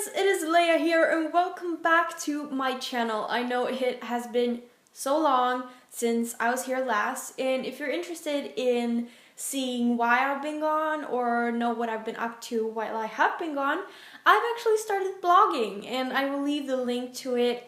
friends, it is Leia here and welcome back to my channel. I know it has been so long since I was here last, and if you're interested in seeing why I've been gone or know what I've been up to while I have been gone, I've actually started blogging, and I will leave the link to it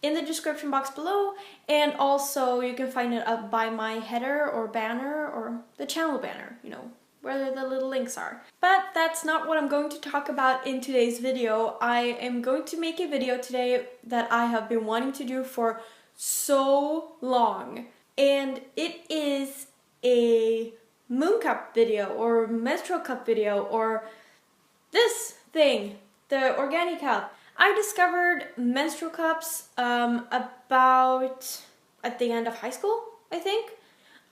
in the description box below, and also you can find it up by my header or banner or the channel banner, you know, where the little links are. But that's not what I'm going to talk about in today's video. I am going to make a video today that I have been wanting to do for so long, and it is a moon cup video or menstrual cup video or this thing, the organic cup. I discovered menstrual cups about at the end of high school, I think.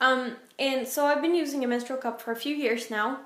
And so I've been using a menstrual cup for a few years now,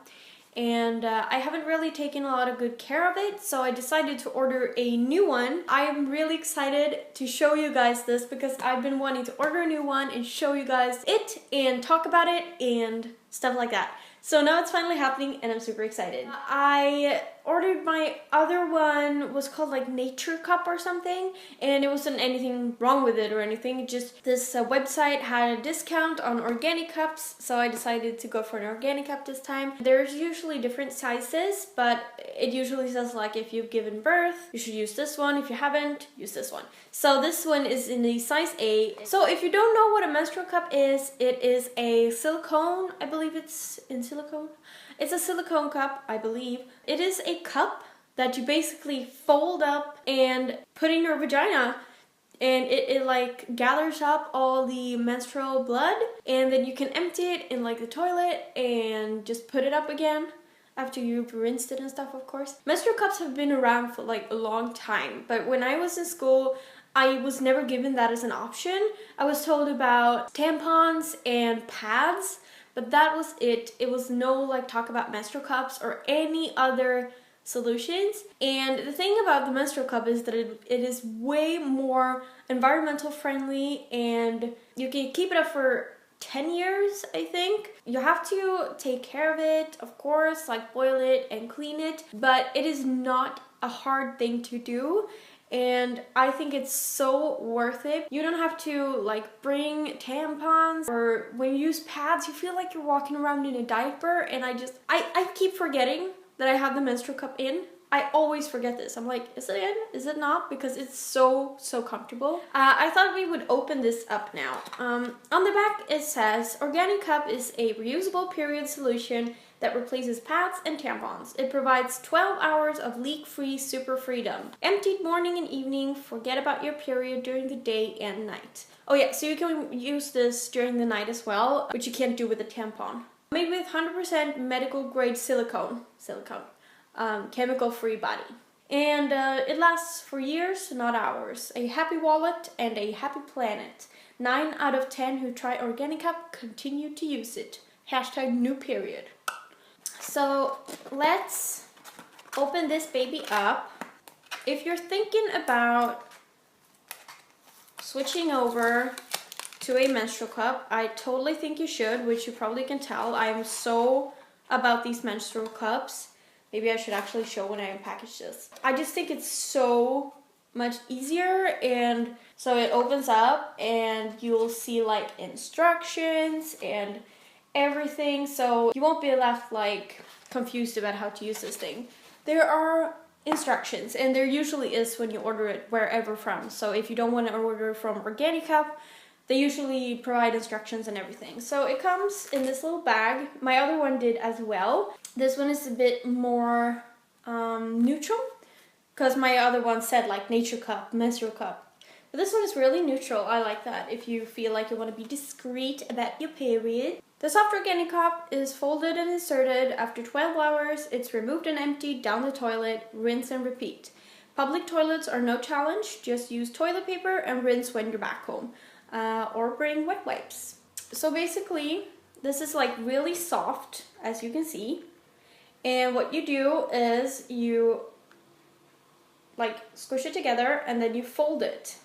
and I haven't really taken a lot of good care of it, so I decided to order a new one. I am really excited to show you guys this because I've been wanting to order a new one and show you guys it and talk about it and stuff like that. So now it's finally happening and I'm super excited. I ordered my other one, was called like Nature Cup or something, and it wasn't anything wrong with it or anything, just this website had a discount on organic cups, so I decided to go for an organic cup this time. There's usually different sizes, but it usually says like if you've given birth, you should use this one. If you haven't, use this one. So this one is in the size A. So if you don't know what a menstrual cup is, it is a silicone, I believe it's in silicone. It's a silicone cup, I believe. It is a cup that you basically fold up and put in your vagina, and it like gathers up all the menstrual blood, and then you can empty it in like the toilet and just put it up again after you've rinsed it and stuff, of course. Menstrual cups have been around for like a long time, but when I was in school, I was never given that as an option. I was told about tampons and pads, but that was it. It was no like talk about menstrual cups or any other solutions. And the thing about the menstrual cup is that it is way more environmental friendly, and you can keep it up for 10 years, I think. You have to take care of it, of course, like boil it and clean it, but it is not a hard thing to do. And I think it's so worth it. You don't have to like bring tampons, or when you use pads, you feel like you're walking around in a diaper, and I keep forgetting that I have the menstrual cup in. I always forget this. I'm like, is it in? Is it not? Because it's so comfortable. I thought we would open this up now. On the back it says, Organic Cup is a reusable period solution that replaces pads and tampons. It provides 12 hours of leak-free super freedom. Emptied morning and evening, forget about your period during the day and night. Oh yeah, so you can use this during the night as well, which you can't do with a tampon. Made with 100% medical grade silicone. Chemical-free body. And it lasts for years, not hours. A happy wallet and a happy planet. 9 out of 10 who try Organic Cup continue to use it. Hashtag new period. So let's open this baby up. If you're thinking about switching over to a menstrual cup, I totally think you should, which you probably can tell. I am so about these menstrual cups. Maybe I should actually show when I unpackage this. I just think it's so much easier, and so it opens up and you'll see like instructions and everything, so you won't be left like confused about how to use this thing. There are instructions, and there usually is when you order it wherever from. So if you don't want to order from Organic Cup, they usually provide instructions and everything. So it comes in this little bag. My other one did as well. This one is a bit more neutral, because my other one said like Nature Cup, Menstrual Cup. But this one is really neutral. I like that if you feel like you want to be discreet about your period. The soft Organic Cup is folded and inserted. After 12 hours, it's removed and emptied down the toilet, rinse and repeat. Public toilets are no challenge. Just use toilet paper and rinse when you're back home. Or bring wet wipes. So basically, this is like really soft, as you can see. And what you do is you like squish it together and then you fold it.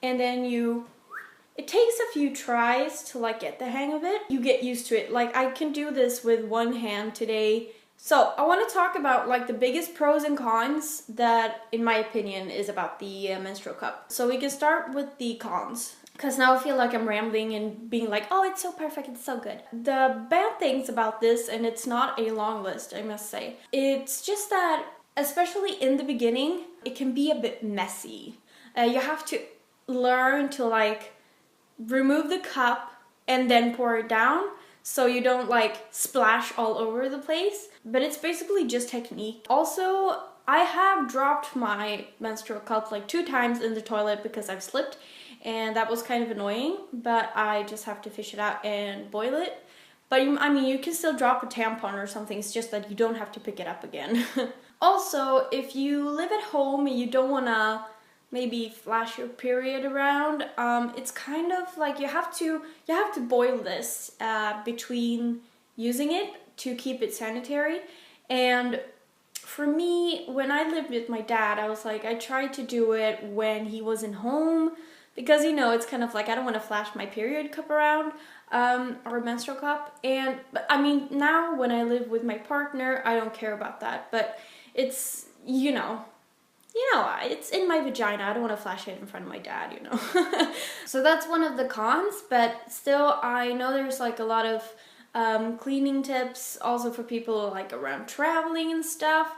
And then it takes a few tries to like get the hang of it. You get used to it. Like I can do this with one hand today So I want to talk about like the biggest pros and cons that, in my opinion, is about the menstrual cup. So we can start with the cons, because now I feel like I'm rambling and being like, oh, it's so perfect, it's so good. The bad things about this, and it's not a long list, I must say, it's just that, especially in the beginning, it can be a bit messy. You have to learn to like remove the cup and then pour it down, so you don't like splash all over the place. But it's basically just technique. Also, I have dropped my menstrual cup like 2 times in the toilet because I've slipped, and that was kind of annoying, but I just have to fish it out and boil it. But I mean, you can still drop a tampon or something, it's just that you don't have to pick it up again. Also, if you live at home and you don't want to maybe flash your period around, it's kind of like you have to boil this between using it to keep it sanitary. And for me, when I lived with my dad, I was like, I tried to do it when he wasn't home, because it's kind of like I don't want to flash my period cup around, or menstrual cup. But I mean, now when I live with my partner, I don't care about that. But it's it's in my vagina. I don't want to flash it in front of my dad, So that's one of the cons, but still, I know there's like a lot of cleaning tips also for people like around traveling and stuff.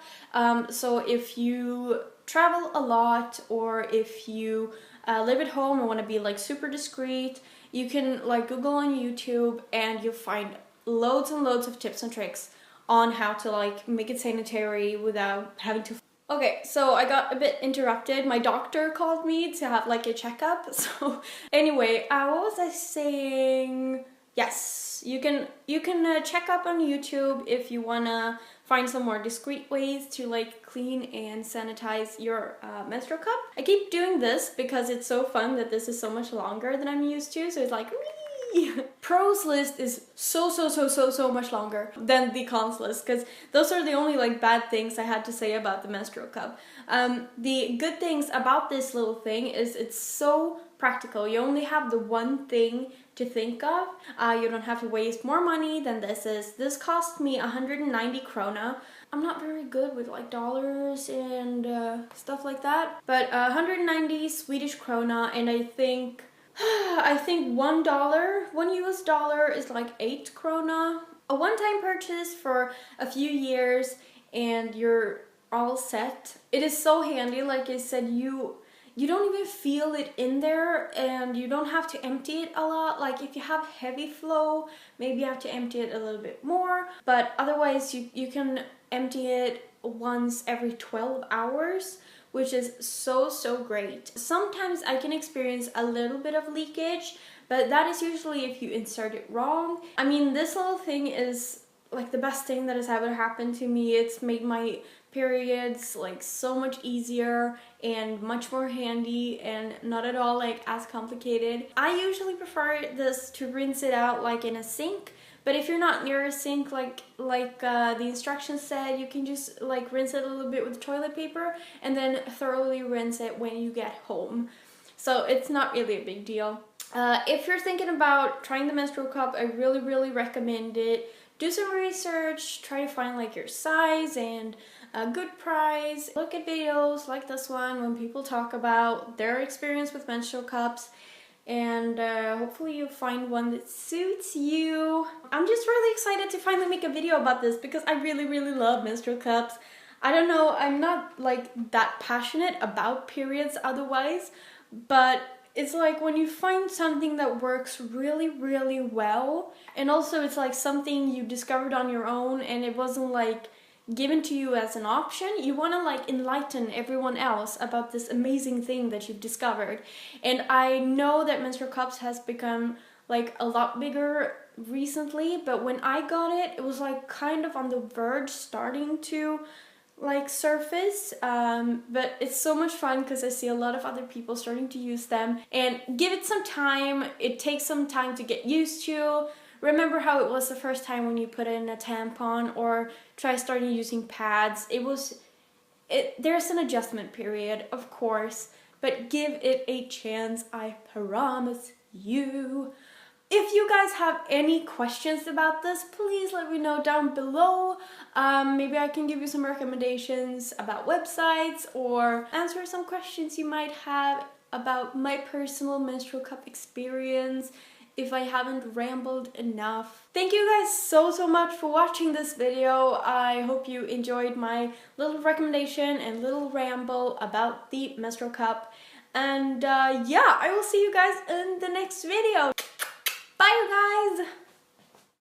So if you travel a lot, or if you live at home and want to be like super discreet, you can like Google on YouTube and you'll find loads and loads of tips and tricks on how to like make it sanitary without having to. Okay, so I got a bit interrupted. My doctor called me to have like a checkup. So anyway, what was I saying? Yes, you can check up on YouTube if you wanna find some more discreet ways to like clean and sanitize your menstrual cup. I keep doing this because it's so fun that this is so much longer than I'm used to. So it's like, pros list is so much longer than the cons list, because those are the only like bad things I had to say about the menstrual cup. The good things about this little thing is it's so practical. You only have the one thing to think of. You don't have to waste more money than this is. This cost me 190 krona. I'm not very good with like dollars and stuff like that, but 190 Swedish krona, and I think $1 US dollar is like 8 krona. A one-time purchase for a few years and you're all set. It is so handy. Like I said, you don't even feel it in there, and you don't have to empty it a lot. Like if you have heavy flow, maybe you have to empty it a little bit more, but otherwise you can empty it once every 12 hours, which is so great. Sometimes I can experience a little bit of leakage, but that is usually if you insert it wrong. I mean, this little thing is like the best thing that has ever happened to me. It's made my periods like so much easier and much more handy, and not at all like as complicated. I usually prefer this to rinse it out like in a sink, but if you're not near a sink, like the instructions said, you can just like rinse it a little bit with toilet paper and then thoroughly rinse it when you get home. So it's not really a big deal. If you're thinking about trying the menstrual cup, I really recommend it. Do some research, try to find like your size and a good price. Look at videos like this one when people talk about their experience with menstrual cups, and hopefully you find one that suits you. I'm just really excited to finally make a video about this because I really love menstrual cups. I don't know, I'm not like that passionate about periods otherwise, but it's like when you find something that works really well, and also it's like something you discovered on your own and it wasn't like given to you as an option. You want to like enlighten everyone else about this amazing thing that you've discovered. And I know that menstrual cups has become like a lot bigger recently, but when I got it, it was like kind of on the verge starting to like surface, but it's so much fun because I see a lot of other people starting to use them. And give it some time. It takes some time to get used to. Remember how it was the first time when you put in a tampon or try starting using pads. There's an adjustment period, of course, but give it a chance, I promise you. If you guys have any questions about this, please let me know down below. Maybe I can give you some recommendations about websites or answer some questions you might have about my personal menstrual cup experience if I haven't rambled enough. Thank you guys so much for watching this video. I hope you enjoyed my little recommendation and little ramble about the menstrual cup. And yeah, I will see you guys in the next video. Bye, you guys!